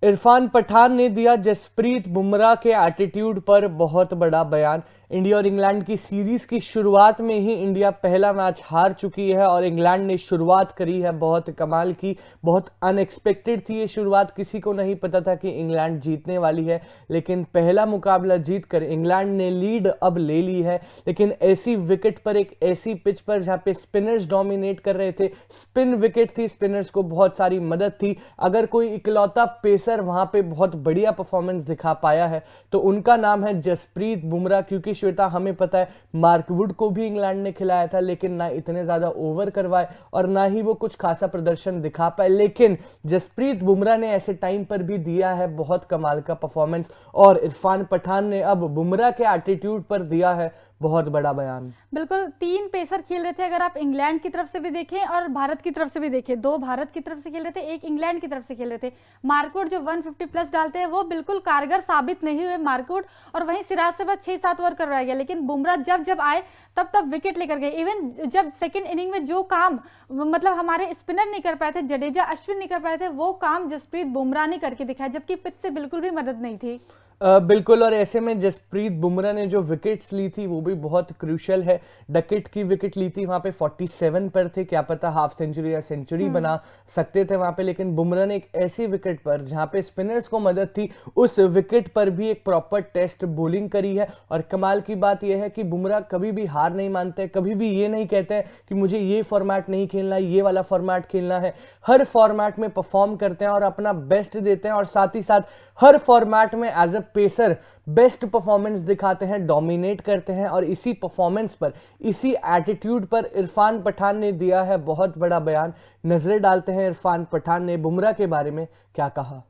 इरफान पठान ने दिया जसप्रीत बुमराह के एटीट्यूड पर बहुत बड़ा बयान। इंडिया और इंग्लैंड की सीरीज की शुरुआत में ही इंडिया पहला मैच हार चुकी है और इंग्लैंड ने शुरुआत करी है बहुत कमाल की। बहुत अनएक्सपेक्टेड थी ये शुरुआत, किसी को नहीं पता था कि इंग्लैंड जीतने वाली है, लेकिन पहला मुकाबला जीतकर इंग्लैंड ने लीड अब ले ली है। लेकिन ऐसी विकेट पर, एक ऐसी पिच पर जहां पे स्पिनर्स डोमिनेट कर रहे थे, स्पिन विकेट थी, स्पिनर्स को बहुत सारी मदद थी। अगर कोई इकलौता पेसर वहां पे बहुत बढ़िया परफॉर्मेंस दिखा पाया है तो उनका नाम है जसप्रीत बुमराह। क्योंकि श्वेता, हमें पता है मार्क वुड को भी इंग्लैंड ने खिलाया था, लेकिन ना इतने ज्यादा ओवर करवाए और ना ही वो कुछ खासा प्रदर्शन दिखा पाए। लेकिन जसप्रीत बुमराह ने ऐसे टाइम पर भी दिया है बहुत कमाल का परफॉर्मेंस, और इरफान पठान ने अब बुमराह के एटीट्यूड पर दिया है बहुत बड़ा बयान। बिल्कुल, तीन पेसर खेल रहे थे। अगर आप इंग्लैंड की तरफ से भी देखें और भारत की तरफ से भी देखें, दो भारत की तरफ से खेल रहे थे, एक इंग्लैंड की तरफ से खेल रहे थे। मार्कवुड जो 150 प्लस डालते हैं वो बिल्कुल कारगर साबित नहीं हुए मार्कवुड, और वहीं सिराज से बस 6-7 ओवर करवाया गया। लेकिन बुमराह जब जब आए तब तब विकेट लेकर गए। इवन जब सेकंड इनिंग में जो काम मतलब हमारे स्पिनर नहीं कर पाए थे, जडेजा अश्विन नहीं कर पाए थे, वो काम जसप्रीत बुमराह ने करके दिखाया, जबकि पिच से बिल्कुल भी मदद नहीं थी। बिल्कुल, और ऐसे में जसप्रीत बुमराह ने जो विकेट्स ली थी वो भी बहुत क्रूशियल है। डकेट की विकेट ली थी, वहां पे 47 पर थे, क्या पता हाफ सेंचुरी या सेंचुरी बना सकते थे वहां पे। लेकिन बुमराह ने एक ऐसी विकेट पर जहां पे स्पिनर्स को मदद थी, उस विकेट पर भी एक प्रॉपर टेस्ट बॉलिंग करी है। और कमाल की बात यह है कि बुमराह कभी भी हार नहीं मानते, कभी भी ये नहीं कहते हैं कि मुझे ये फॉर्मेट नहीं खेलना, ये वाला फॉर्मेट खेलना है। हर फॉर्मेट में परफॉर्म करते हैं और अपना बेस्ट देते हैं, और साथ ही साथ हर फॉर्मेट में as a pacer best performance दिखाते हैं, डोमिनेट करते हैं। और इसी परफॉर्मेंस पर, इसी एटीट्यूड पर इरफान पठान ने दिया है बहुत बड़ा बयान। नजर डालते हैं इरफान पठान ने बुमराह के बारे में क्या कहा।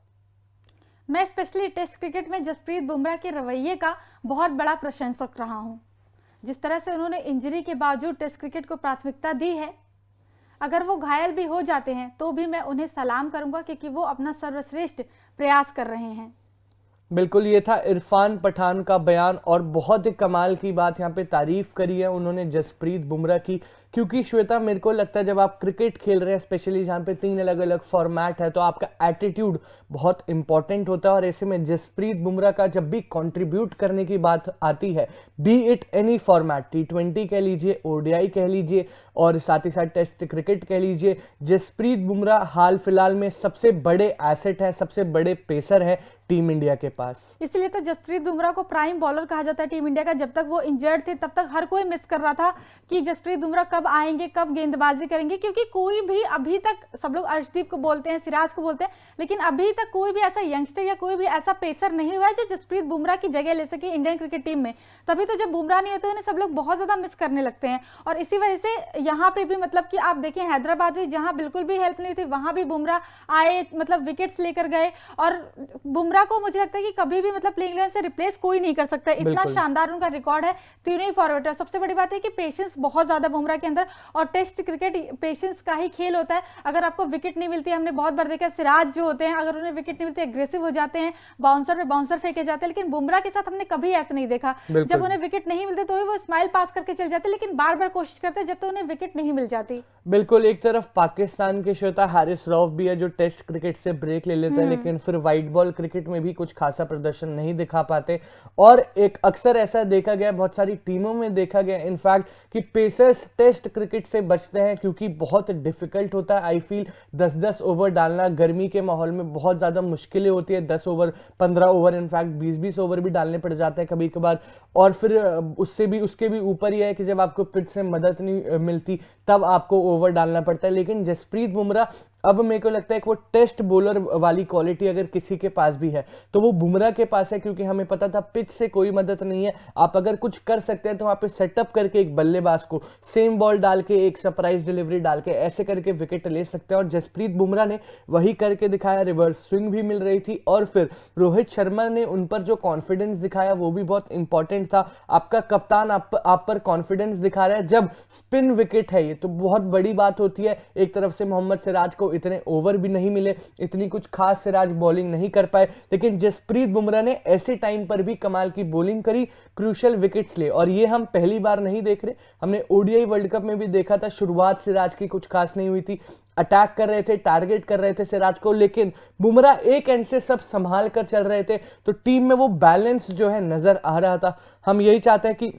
मैं स्पेशली टेस्ट क्रिकेट में जसप्रीत बुमराह के रवैये का बहुत बड़ा प्रशंसक रहा हूं। जिस तरह से उन्होंने इंजरी के बावजूद टेस्ट क्रिकेट को प्राथमिकता दी है, अगर वो घायल भी हो जाते हैं तो भी मैं उन्हें सलाम करूंगा, क्योंकि वो अपना सर्वश्रेष्ठ प्रयास कर रहे हैं। बिल्कुल, ये था इरफान पठान का बयान, और बहुत ही कमाल की बात यहाँ पे तारीफ करी है उन्होंने जसप्रीत बुमराह की। क्योंकि श्वेता, मेरे को लगता है जब आप क्रिकेट खेल रहे हैं, स्पेशली जहाँ पे 3 अलग अलग फॉर्मेट है, तो आपका एटीट्यूड बहुत इंपॉर्टेंट होता है। और ऐसे में जसप्रीत बुमराह का जब भी कंट्रीब्यूट करने की बात आती है, B it any format, T20 कह लीजिए, ODI कह लीजिए, और साथ ही साथ टेस्ट क्रिकेट कह लीजिए, जसप्रीत बुमराह हाल फिलहाल में सबसे बड़े एसेट है, सबसे बड़े पेसर है टीम इंडिया के पास। इसलिए तो जसप्रीत बुमराह को प्राइम बॉलर कहा जाता है टीम इंडिया का। जब तक वो इंजर्ड थे तब तक हर कोई मिस कर रहा था कि जसप्रीत बुमराह कब आएंगे, कब गेंदबाजी करेंगे, क्योंकि कोई भी अभी तक, सब लोग अर्शदीप को बोलते हैं, सिराज को बोलते हैं, लेकिन अभी तक कोई भी ऐसा यंगस्टर या कोई भी ऐसा पेसर नहीं हुआ है जो जसप्रीत बुमराह की जगह ले सके इंडियन क्रिकेट टीम में। तभी तो जब बुमराह नहीं होते उन्हें सब लोग बहुत ज्यादा मिस करने लगते हैं। और इसी वजह से यहाँ पे भी मतलब कि आप देखें, हैदराबाद में जहां बिल्कुल भी हेल्प नहीं थी, वहां भी बुमराह आए, मतलब विकेट्स लेकर गए। और बुमराह को मुझे लगता है कि कभी भी मतलब प्लेइंग 11 से रिप्लेस कोई नहीं कर सकता, इतना शानदार उनका रिकॉर्ड है तीनों ही फॉरवर्ड है। सबसे बड़ी बात है कि पेशेंस बहुत ज्यादा बुमराह के अंदर, और टेस्ट क्रिकेट पेशेंस का ही खेल होता है। अगर आपको विकेट नहीं मिलती, हमने बहुत बार देखा सिराज जो होते हैं, अगर उन्हें विकेट नहीं मिलती एग्रेसिव हो जाते हैं, बाउंसर पे बाउंसर फेंके जाते हैं। लेकिन बुमराह के साथ हमने कभी ऐसा नहीं देखा, जब उन्हें विकेट नहीं मिलते तो वो स्माइल पास करके चल जाते, लेकिन बार बार कोशिश करते जब तक उन्हें विकेट नहीं मिल जाती। बिल्कुल, एक तरफ पाकिस्तान के श्वेता हारिस रऊफ भी है जो टेस्ट क्रिकेट से ब्रेक ले लेते हैं, लेकिन फिर व्हाइट बॉल क्रिकेट में भी कुछ खासा प्रदर्शन नहीं दिखा पाते। और एक अक्सर ऐसा देखा गया, बहुत सारी टीमों में देखा गया इनफैक्ट, कि पेसर्स टेस्ट क्रिकेट से बचते हैं क्योंकि बहुत डिफिकल्ट होता है। आई फील 10-10 ओवर डालना गर्मी के माहौल में बहुत ज्यादा मुश्किलें होती है। 10 ओवर, 15 ओवर, इनफैक्ट 20-20 ओवर भी डालने पड़ जाते हैं कभी कभार। और फिर उससे भी, उसके भी ऊपर यह है कि जब आपको पिच से मदद नहीं मिलती तब आपको ओवर डालना पड़ता है। लेकिन जसप्रीत बुमराह, अब मेरे को लगता है कि वो टेस्ट बॉलर वाली क्वालिटी अगर किसी के पास भी है तो वो बुमराह के पास है, क्योंकि हमें पता था पिच से कोई मदद नहीं है। आप अगर कुछ कर सकते हैं तो वहां पे सेटअप करके एक बल्लेबाज को सेम बॉल डाल के, एक सरप्राइज डिलीवरी डाल के, ऐसे करके विकेट ले सकते हैं। और जसप्रीत बुमराह ने वही करके दिखाया, रिवर्स स्विंग भी मिल रही थी, और फिर रोहित शर्मा ने उन पर जो कॉन्फिडेंस दिखाया वो भी बहुत इंपॉर्टेंट था। आपका कप्तान आप पर कॉन्फिडेंस दिखा रहा है जब स्पिन विकेट है, ये तो बहुत बड़ी बात होती है। एक तरफ से मोहम्मद सिराज को इतने ओवर भी नहीं मिले, इतनी कुछ खास सिराज बॉलिंग नहीं कर पाए, लेकिन जसप्रीत बुमराह ने ऐसे टाइम पर भी कमाल की बॉलिंग करी, क्रूशियल विकेट्स ले। और ये हम पहली बार नहीं देख रहे, हमने ODI वर्ल्ड कप में भी देखा था, शुरुआत सिराज की कुछ खास नहीं हुई थी। अटैक कर रहे थे, टारगेट कर रहे थे सिराज को, लेकिन बुमराह एक एंड से सब संभाल कर चल रहे थे, तो टीम में वो बैलेंस जो है नजर आ रहा था। हम यही चाहते हैं कि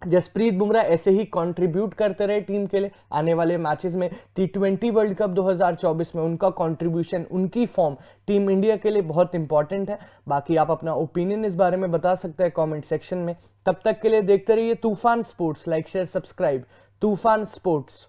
जसप्रीत बुमराह ऐसे ही कंट्रीब्यूट करते रहे टीम के लिए आने वाले मैचेस में। T20 वर्ल्ड कप 2024 में उनका कंट्रीब्यूशन, उनकी फॉर्म टीम इंडिया के लिए बहुत इंपॉर्टेंट है। बाकी आप अपना ओपिनियन इस बारे में बता सकते हैं कमेंट सेक्शन में। तब तक के लिए देखते रहिए तूफान स्पोर्ट्स। लाइक शेयर सब्सक्राइब तूफान स्पोर्ट्स।